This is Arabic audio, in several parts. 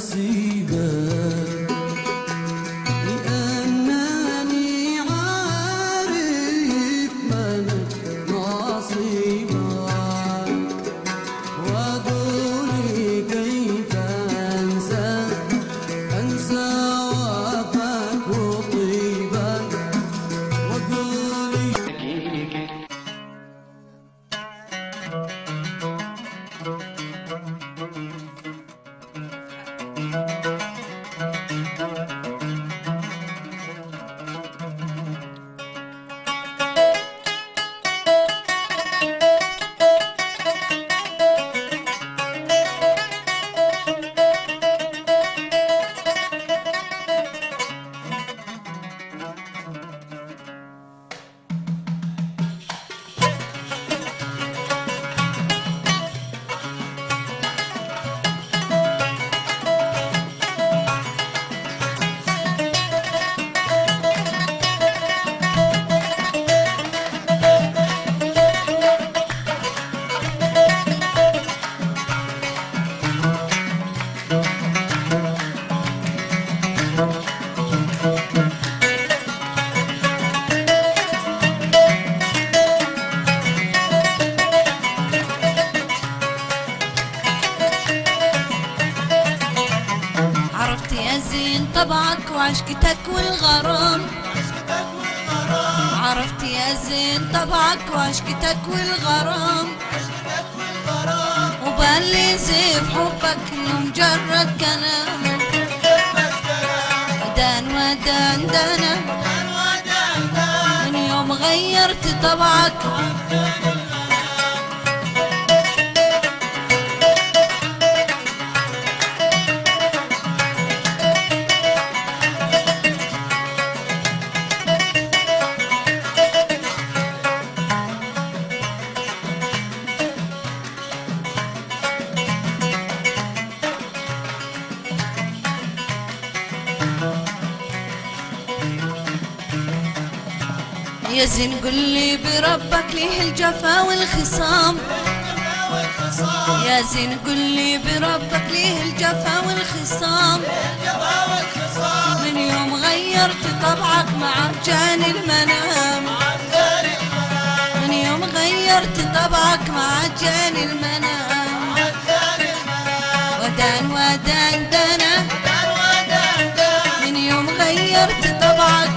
نصيبك، لأنني عارف منك نصيبك، وقولي كيف أنسى وفاك وطيبك، وقولي عرفت يا زين طبعك وعشقتك والغرام، عرفت يا زين طبعك وعشقتك والغرام، وبان لي زيف حبك انه مجرد كلام، ودان ودان دانا من يوم غيرت طبعك. يا زين قل لي بربك ليه الجفا والخصام، يا زين قل لي بربك ليه الجفا والخصام، من يوم غيرت طبعك معك جاني المنام، من يوم غيرت طبعك معك جاني المنام، ودان ودان دانا من يوم غيرت طبعك.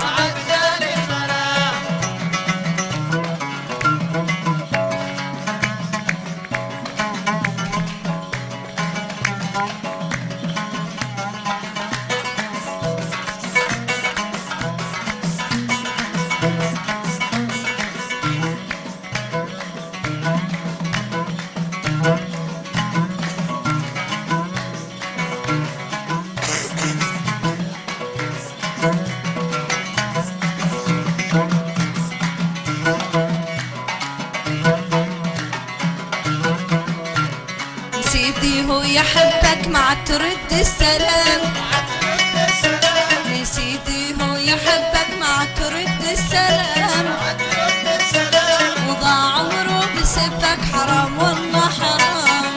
سيدي هو يحبك مع ترد السلام، سيدي هو يحبك مع ترد السلام، وضاع عمره بسبك حرام والله حرام،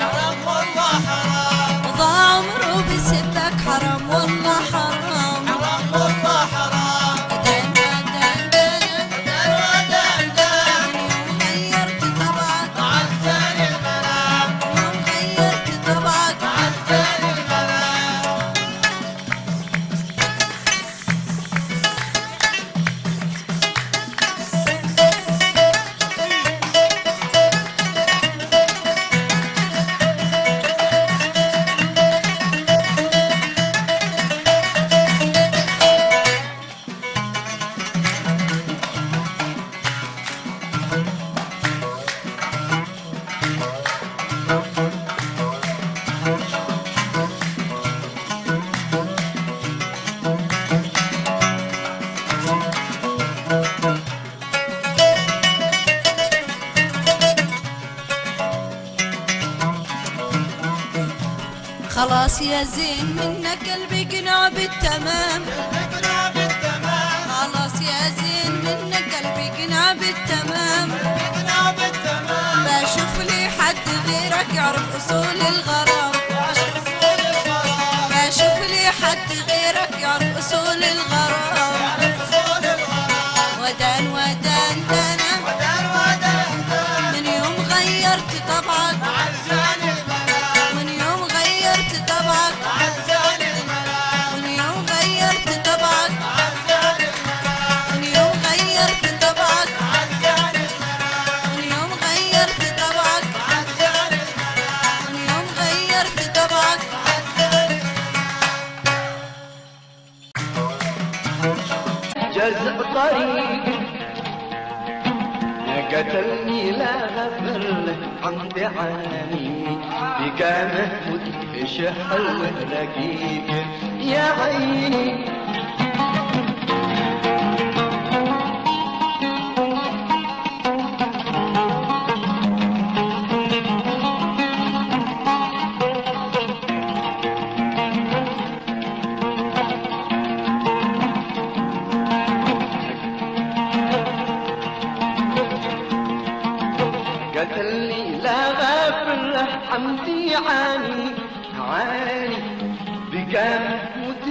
وضاع عمره بسبك حرام والله حرام، خلاص يا زين منك قلبي قنع بالتمام، خلاص يا زين منك قلبي قنع بالتمام، بشوف لي حد غيرك يعرف اصول الغرام، بشوف حد غيرك يرقصوا للغرام. ودان ودان دانا من يوم غيرت طبعك، من يوم غيرت طبعك، من يوم غيرت طبعك، من يوم غيرت طبعك، من يوم غيرت طبعك، من يوم غيرت طبعك. جزء طريق قتلني لا غفر له عند عاني بقى محمود شحل رقيق يا عيني. قتلني لا غافر له حمدي عاني عاني بقى محمود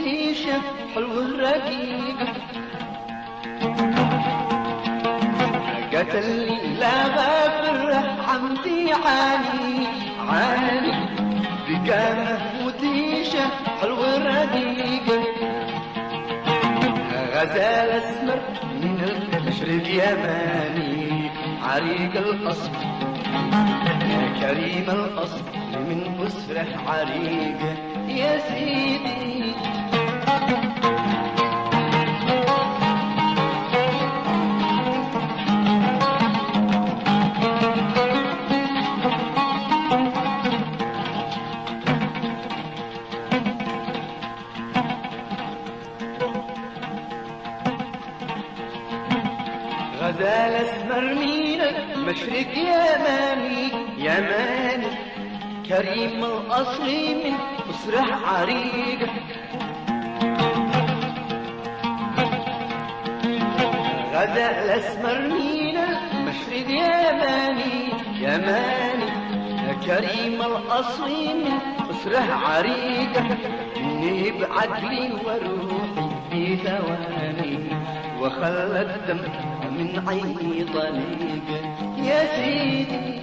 حلو الرقيق. قتلني لا غافر له حمدي عاني عاني بقى محمود حلو الرقيق. غزال اسمر من المشرق يماني عريق الأصل يا كريم الأصل من مسرح عريق يا سيدي. غزال اسمر مينك مشرق يماني يماني كريم الأصل من مسرح عريق. غزال اسمر مينك مشرق يماني يماني كريم الأصل من مسرح عريق. إني بعقلي وروحي في ثواني وخلى الدمع من عيني طليق يا سيدي.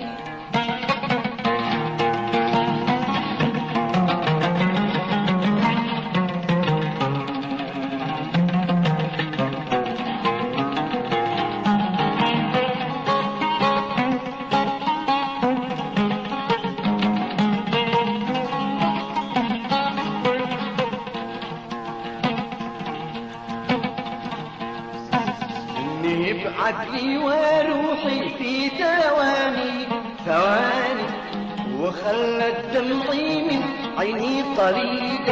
بعقلي وروحي في ثواني ثواني وخلى الدمع من عيني طريق.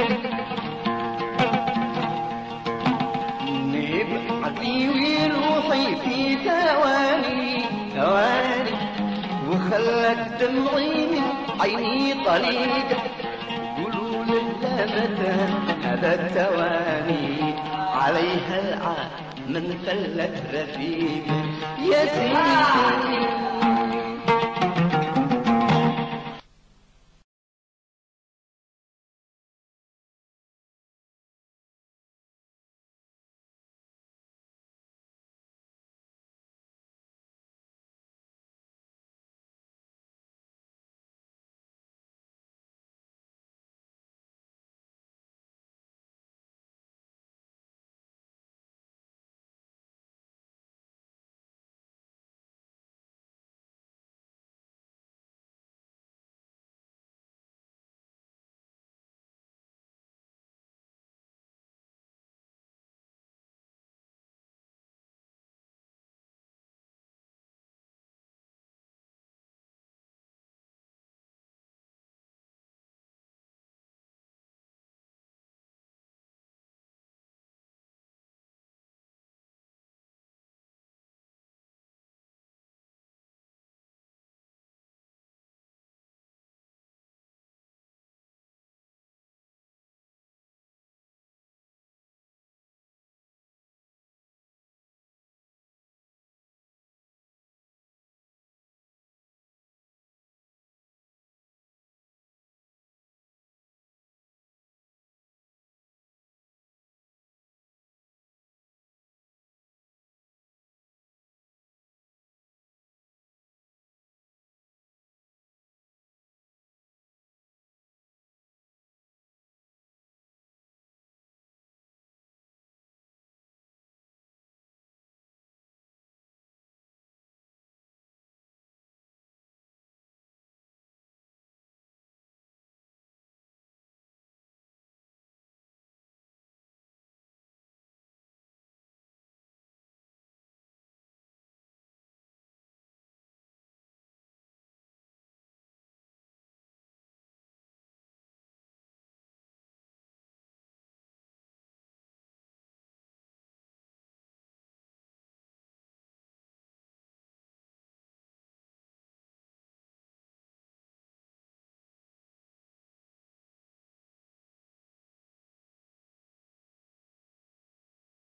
بعقلي وروحي في ثواني ثواني وخلى الدمع من عيني طريق. قولوا لله متى هذا الثواني عليها العاد من فلت رفيق يا سيدي.